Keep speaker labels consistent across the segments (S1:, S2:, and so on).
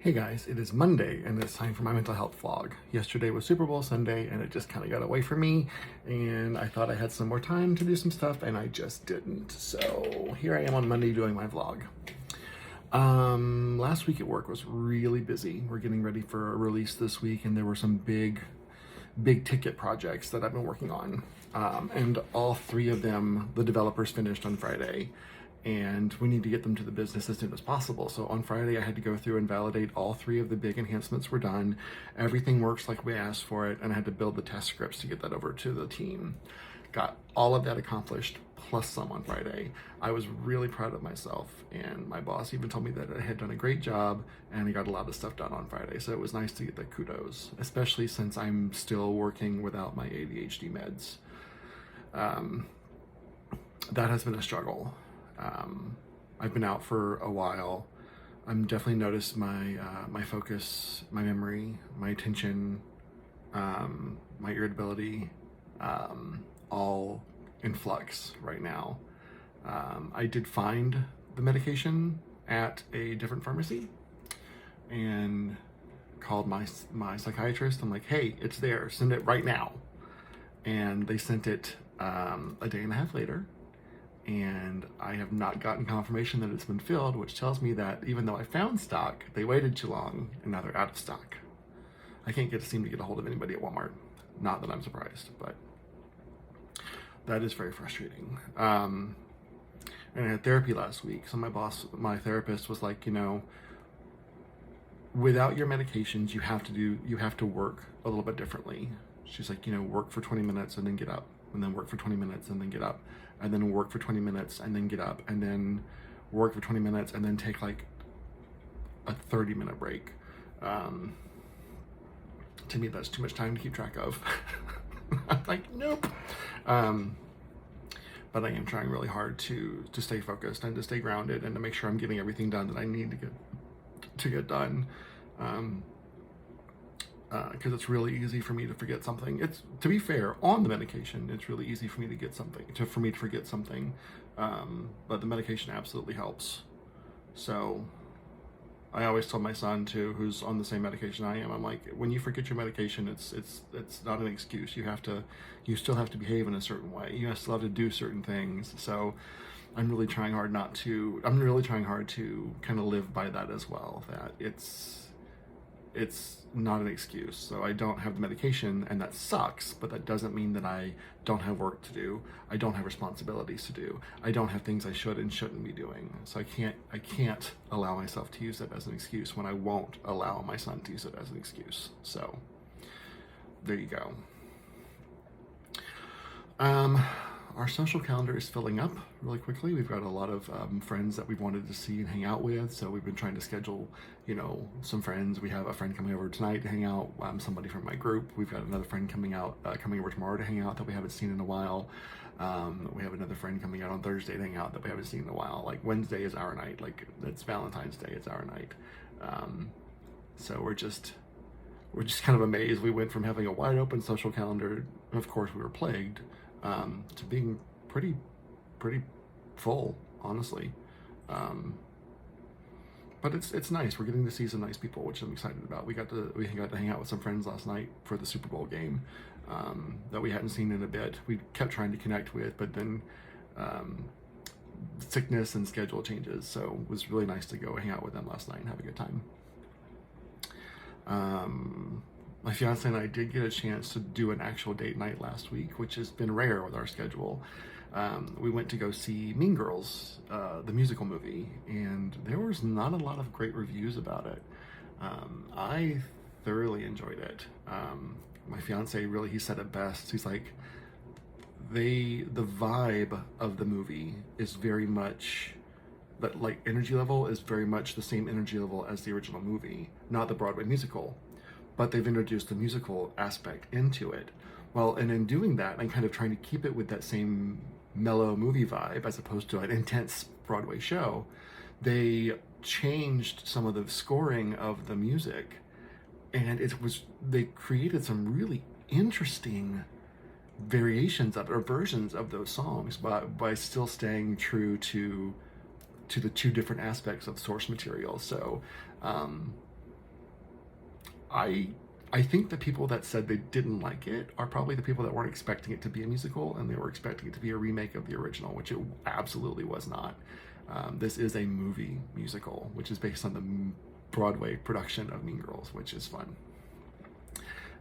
S1: Hey guys, it is Monday and it's time for my mental health vlog. Yesterday was Super Bowl Sunday and it just kind of got away from me and I thought I had some more time to do some stuff and I just didn't. So here I am on Monday doing my vlog. Last week at work was really busy. We're getting ready for a release this week and there were some big ticket projects that I've been working on. And all three of them, the developers finished on Friday. And we need to get them to the business as soon as possible. So on Friday, I had to go through and validate all three of the big enhancements were done. Everything works like we asked for it, and I had to build the test scripts to get that over to the team. Got all of that accomplished, plus some on Friday. I was really proud of myself, and my boss even told me that I had done a great job, and I got a lot of stuff done on Friday, so it was nice to get the kudos, especially since I'm still working without my ADHD meds. That has been a struggle. I've been out for a while. I'm definitely noticed my focus, my memory, my attention, my irritability, all in flux right now. I did find the medication at a different pharmacy and called my psychiatrist. I'm like, hey, it's there, send it right now. And they sent it a day and a half later. And I have not gotten confirmation that it's been filled, which tells me that even though I found stock, they waited too long and now they're out of stock. I can't seem to get a hold of anybody at Walmart. Not that I'm surprised, but that is very frustrating. And I had therapy last week. So my therapist was like, without your medications, you have to work a little bit differently. She's like, work for 20 minutes and then get up, and then work for 20 minutes and then get up, and then work for 20 minutes and then get up, and then work for 20 minutes and then take like a 30-minute break. To me, that's too much time to keep track of. I'm like, nope. But I am trying really hard to stay focused and to stay grounded and to make sure I'm getting everything done that I need to get done. Because it's really easy for me to forget something. It's, to be fair, on the medication, it's really easy for me to forget something. But the medication absolutely helps. So I always tell my son too, who's on the same medication I am, I'm like, when you forget your medication, it's not an excuse. You still have to behave in a certain way. You still have to do certain things. So I'm really trying hard to kind of live by that as well, that it's not an excuse. So I don't have the medication and that sucks, but that doesn't mean that I don't have work to do. I don't have responsibilities to do. I don't have things I should and shouldn't be doing. So I can't allow myself to use it as an excuse when I won't allow my son to use it as an excuse. So there you go. Our social calendar is filling up really quickly. We've got a lot of friends that we've wanted to see and hang out with, so we've been trying to schedule, some friends. We have a friend coming over tonight to hang out, somebody from my group. We've got another friend coming over tomorrow to hang out that we haven't seen in a while. We have another friend coming out on Thursday to hang out that we haven't seen in a while. Like Wednesday is our night, like it's Valentine's Day, it's our night. So we're just kind of amazed. We went from having a wide open social calendar, and of course we were plagued, to being pretty full, honestly. But it's nice. We're getting to see some nice people, which I'm excited about. We got to hang out with some friends last night for the Super Bowl game, that we hadn't seen in a bit. We kept trying to connect with, but then sickness and schedule changes. So it was really nice to go hang out with them last night and have a good time. My fiance and I did get a chance to do an actual date night last week, which has been rare with our schedule. We went to go see Mean Girls, the musical movie, and there was not a lot of great reviews about it. I thoroughly enjoyed it. My fiance he said it best. He's like, the vibe of the movie is very much, that like energy level is very much the same energy level as the original movie, not the Broadway musical, but they've introduced the musical aspect into it. Well, and in doing that, I'm kind of trying to keep it with that same mellow movie vibe as opposed to an intense Broadway show. They changed some of the scoring of the music, and they created some really interesting variations of or versions of those songs by still staying true to the two different aspects of source material. So I I think the people that said they didn't like it are probably the people that weren't expecting it to be a musical, and they were expecting it to be a remake of the original, which it absolutely was not. This is a movie musical, which is based on the Broadway production of Mean Girls, which is fun.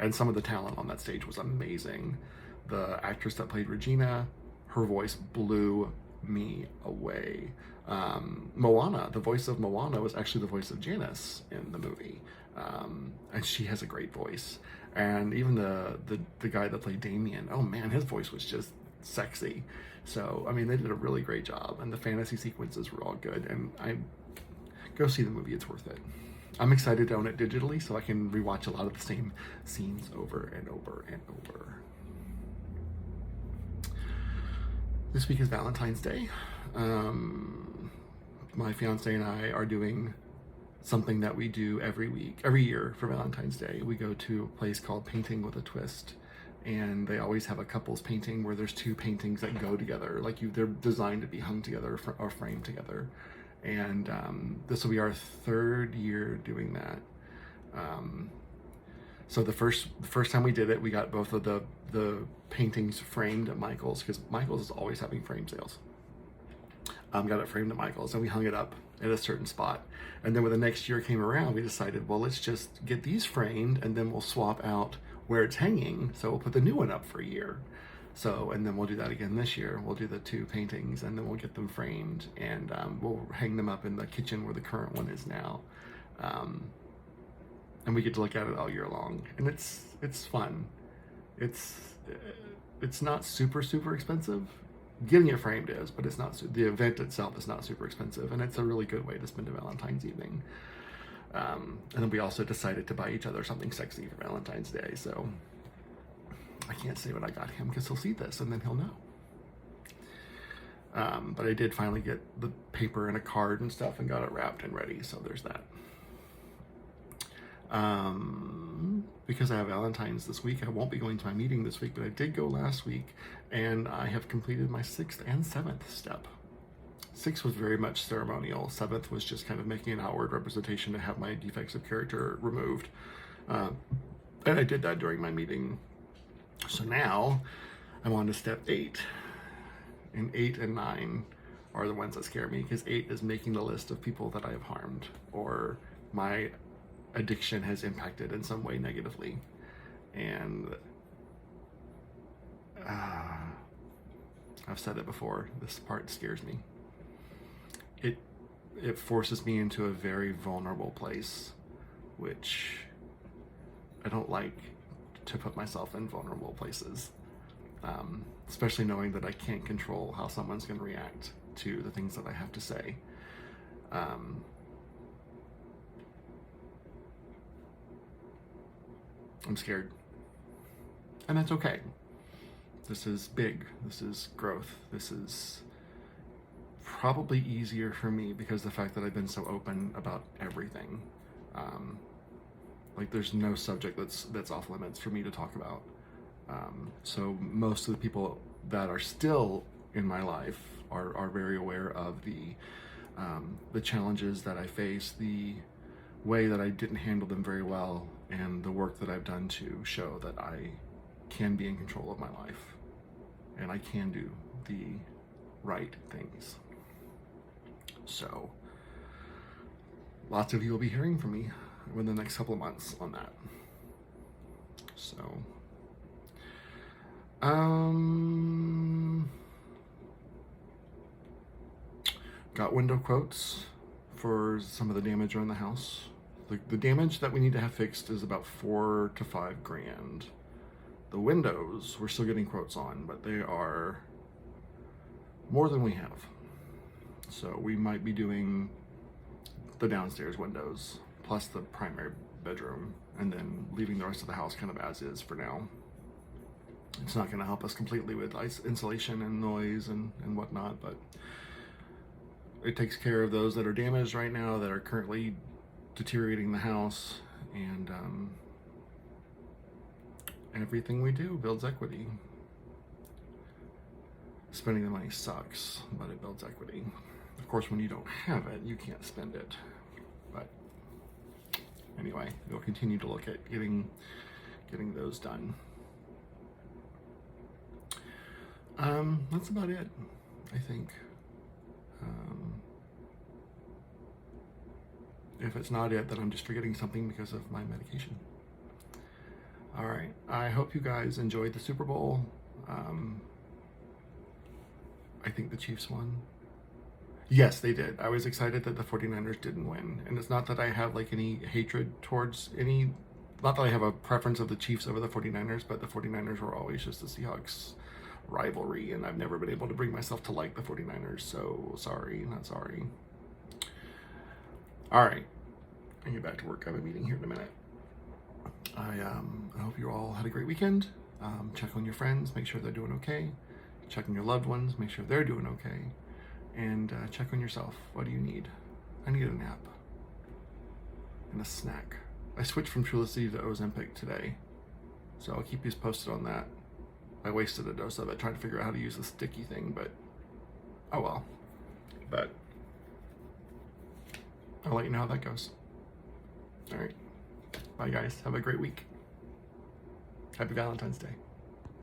S1: And some of the talent on that stage was amazing. The actress that played Regina, her voice blew me away. Moana, the voice of Moana, was actually the voice of Janice in the movie, and she has a great voice. And even the guy that played Damien, oh man, his voice was just sexy. So I mean, they did a really great job, and the fantasy sequences were all good. And I go see the movie; it's worth it. I'm excited to own it digitally so I can rewatch a lot of the same scenes over and over and over. This week is Valentine's Day. My fiance and I are doing something that we do every year for Valentine's Day. We go to a place called Painting with a Twist, and they always have a couples painting where there's two paintings that go together. They're designed to be hung together or framed together. And this will be our third year doing that. So the first time we did it, we got both of the paintings framed at Michael's, because Michael's is always having frame sales. Got it framed at Michael's, and we hung it up at a certain spot. And then when the next year came around, we decided, well, let's just get these framed, and then we'll swap out where it's hanging. So we'll put the new one up for a year. So, and then we'll do that again this year. We'll do the two paintings, and then we'll get them framed, and we'll hang them up in the kitchen where the current one is now. And we get to look at it all year long, and it's fun. It's not super expensive. Getting it framed is, but it's not. The event itself is not super expensive, and it's a really good way to spend a Valentine's evening. And then we also decided to buy each other something sexy for Valentine's Day. So I can't say what I got him because he'll see this and then he'll know. But I did finally get the paper and a card and stuff and got it wrapped and ready. So there's that. Because I have Valentine's this week, I won't be going to my meeting this week, but I did go last week, and I have completed my 6th and 7th step. 6 was very much ceremonial. 7th was just kind of making an outward representation to have my defects of character removed. And I did that during my meeting. So now I'm on to step 8. And 8 and 9 are the ones that scare me, because 8 is making the list of people that I have harmed or my addiction has impacted in some way negatively. And I've said it before, this part scares me. It forces me into a very vulnerable place, which I don't like to put myself in vulnerable places, especially knowing that I can't control how someone's going to react to the things that I have to say. I'm scared. And that's okay. This is big. This is growth. This is probably easier for me because of the fact that I've been so open about everything. There's no subject that's off limits for me to talk about. So most of the people that are still in my life are very aware of the challenges that I face, the way that I didn't handle them very well, and the work that I've done to show that I can be in control of my life and I can do the right things. So lots of you will be hearing from me within the next couple of months on that. So got window quotes for some of the damage around the house. The damage that we need to have fixed is about $4 to $5 grand. The windows we're still getting quotes on, but they are more than we have. So we might be doing the downstairs windows plus the primary bedroom, and then leaving the rest of the house kind of as is for now. It's not going to help us completely with insulation and noise and whatnot, but it takes care of those that are damaged right now, that are currently deteriorating the house, and everything we do builds equity. Spending the money sucks, but it builds equity. Of course, when you don't have it, you can't spend it. But anyway. anyway. We'll continue to look at getting those done. That's about it, I think. If it's not it, then I'm just forgetting something because of my medication. All right. I hope you guys enjoyed the Super Bowl. I think the Chiefs won. Yes, they did. I was excited that the 49ers didn't win. And it's not that I have like any hatred towards any, not that I have a preference of the Chiefs over the 49ers, but the 49ers were always just the Seahawks rivalry, and I've never been able to bring myself to like the 49ers, so sorry, not sorry. All right, I get back to work. I have a meeting here in a minute. I hope you all had a great weekend. Check on your friends, make sure they're doing okay. Check on your loved ones, make sure they're doing okay. And check on yourself. What do you need? I need a nap and a snack. I switched from Trulicity to Ozempic today, so I'll keep you posted on that. I wasted a dose of it trying to figure out how to use the sticky thing, but oh well. But I'll let you know how that goes. All right. Bye, guys. Have a great week. Happy Valentine's Day.